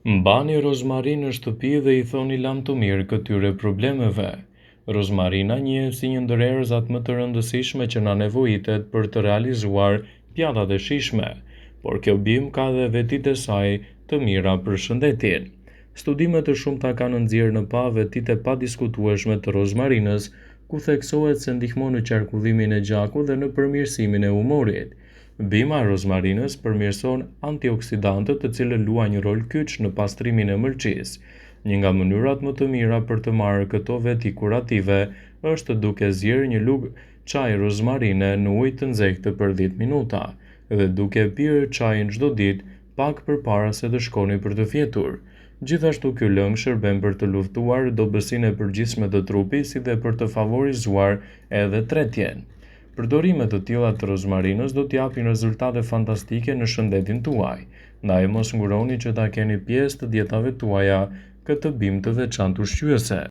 Mbani rozmarin në shtëpi dhe i thoni lam të mirë këtyre problemeve. Rozmarina njihet si një ndër erëzat më të rëndësishme që na nevojitet për të realizuar pjatat e shijshme, por kjo bimë ka dhe vetitë e saj të mira për shëndetin. Studime të shumta kanë nxjerrë në pa vetitë e padiskutueshme të rozmarinës, ku theksohet se ndihmon në qarkullimin e gjakut dhe në përmirësimin e humorit. Bima e rozmarinës përmirëson antioksidantët, të cilët luajnë një rol kyç në pastrimin e mëlçisë. Një nga mënyrat më të mira për të marrë këto veti kurative është duke zgjerrë një lugë çaj rozmarine në ujë të nxehtë për 10 minuta dhe duke pirë çajin çdo ditë pak përpara se të shkoni për të fjetur. Gjithashtu ky lëng shërben për të luftuar dobësinë e përgjithshme të trupit, si dhe për të favorizuar edhe tretjen. Përdorime të tilla të rozmarinës do t'japin rezultate fantastike në shëndetin tuaj, ndaj mos nguroni që ta keni pjesë të dietave tuaja këtë bimë të veçantë ushqyese.